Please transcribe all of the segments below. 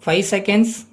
5 seconds.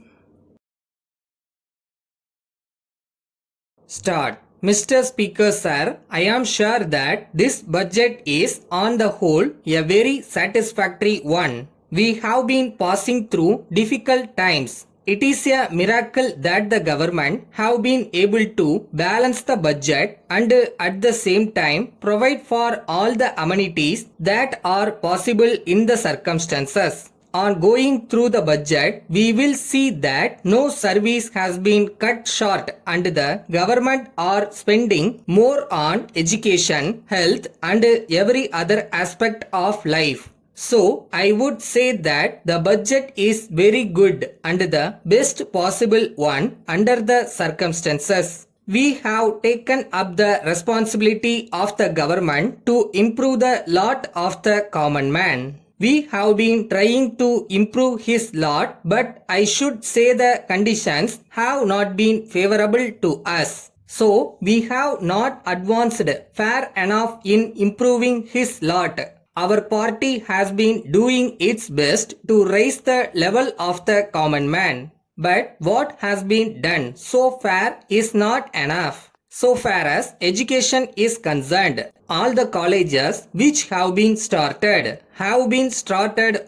Start. Mr. Speaker Sir, I am sure that this budget is on the whole a very satisfactory one. We have been passing through difficult times. It is a miracle that the government have been able to balance the budget and at the same time provide for all the amenities that are possible in the circumstances. On going through the budget, we will see that no service has been cut short and the government are spending more on education, health and every other aspect of life. So, I would say that the budget is very good and the best possible one under the circumstances. We have taken up the responsibility of the government to improve the lot of the common man. We have been trying to improve his lot, but I should say the conditions have not been favorable to us. So, we have not advanced far enough in improving his lot. Our party has been doing its best to raise the level of the common man. But what has been done so far is not enough. So far as education is concerned, all the colleges which have been started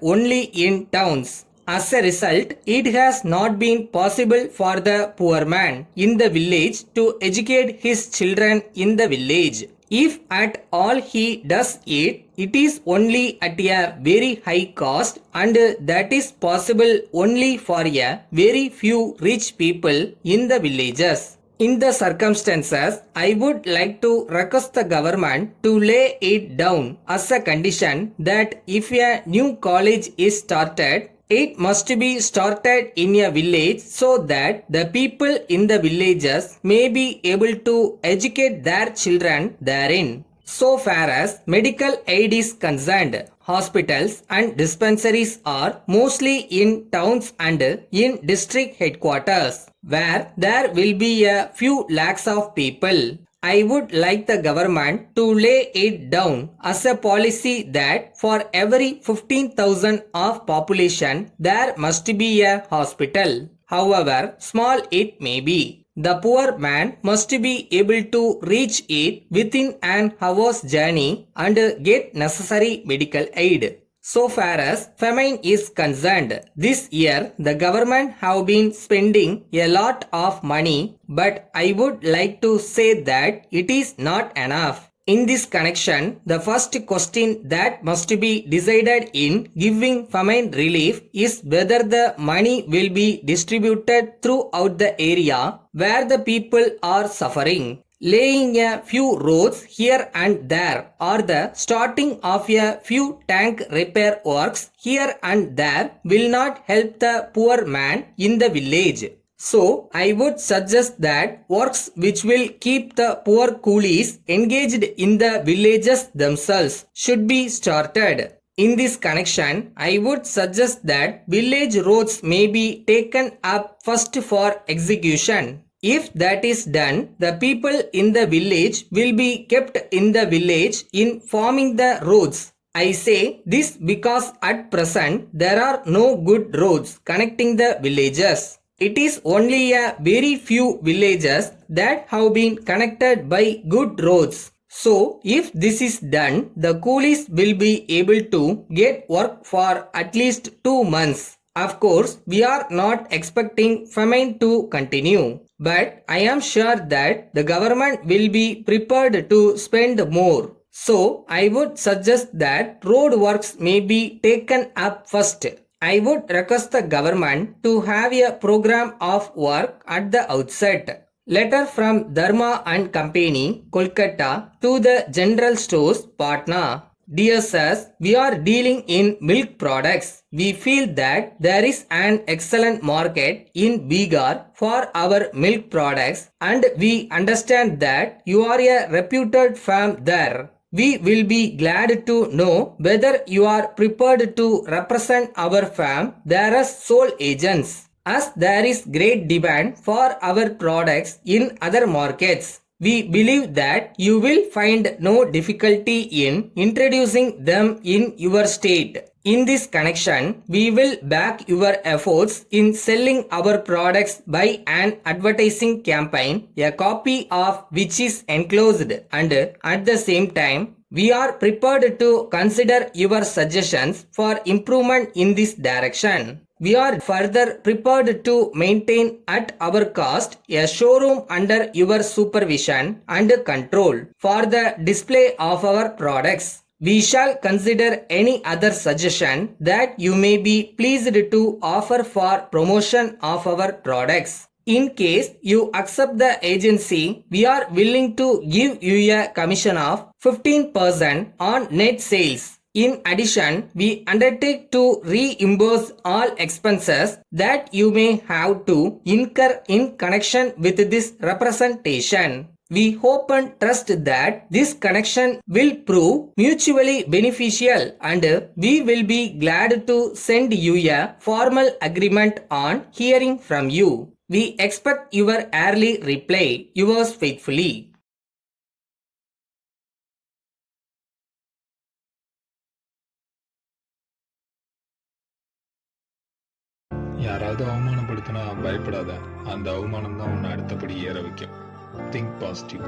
only in towns. As a result, it has not been possible for the poor man in the village to educate his children in the village. If at all he does it, it is only at a very high cost and that is possible only for a very few rich people in the villages. In the circumstances, I would like to request the government to lay it down as a condition that if a new college is started, it must be started in a village so that the people in the villages may be able to educate their children therein. So far as medical aid is concerned, hospitals and dispensaries are mostly in towns and in district headquarters, where there will be a few lakhs of people. I would like the government to lay it down as a policy that for every 15,000 of population there must be a hospital. However small it may be, the poor man must be able to reach it within an hour's journey and get necessary medical aid. So far as famine is concerned, this year the government have been spending a lot of money, but I would like to say that it is not enough. In this connection, the first question that must be decided in giving famine relief is whether the money will be distributed throughout the area where the people are suffering. Laying a few roads here and there or the starting of a few tank repair works here and there will not help the poor man in the village. So, I would suggest that works which will keep the poor coolies engaged in the villages themselves should be started. In this connection, I would suggest that village roads may be taken up first for execution. If that is done, the people in the village will be kept in the village in forming the roads. I say this because at present there are no good roads connecting the villages. It is only a very few villages that have been connected by good roads. So, if this is done, the coolies will be able to get work for at least 2 months. Of course, we are not expecting famine to continue. But I am sure that the government will be prepared to spend more. So, I would suggest that road works may be taken up first. I would request the government to have a program of work at the outset. Letter from Dharma and Company, Kolkata to the General Stores, Patna. Dear sirs, we are dealing in milk products. We feel that there is an excellent market in Bihar for our milk products and we understand that you are a reputed firm there. We will be glad to know whether you are prepared to represent our firm there as sole agents, as there is great demand for our products in other markets. We believe that you will find no difficulty in introducing them in your state. In this connection, we will back your efforts in selling our products by an advertising campaign, a copy of which is enclosed, and at the same time, we are prepared to consider your suggestions for improvement in this direction. We are further prepared to maintain at our cost a showroom under your supervision and control for the display of our products. We shall consider any other suggestion that you may be pleased to offer for promotion of our products. In case you accept the agency, we are willing to give you a commission of 15% on net sales. In addition, we undertake to reimburse all expenses that you may have to incur in connection with this representation. We hope and trust that this connection will prove mutually beneficial, and we will be glad to send you a formal agreement on hearing from you. We expect your early reply. Yours faithfully. யாராவது அவமானப்படுத்தினா பயப்படாத. அந்த அவமானம் தான் உன்னை அடுத்தபடி ஏற வைக்கும். Think positive.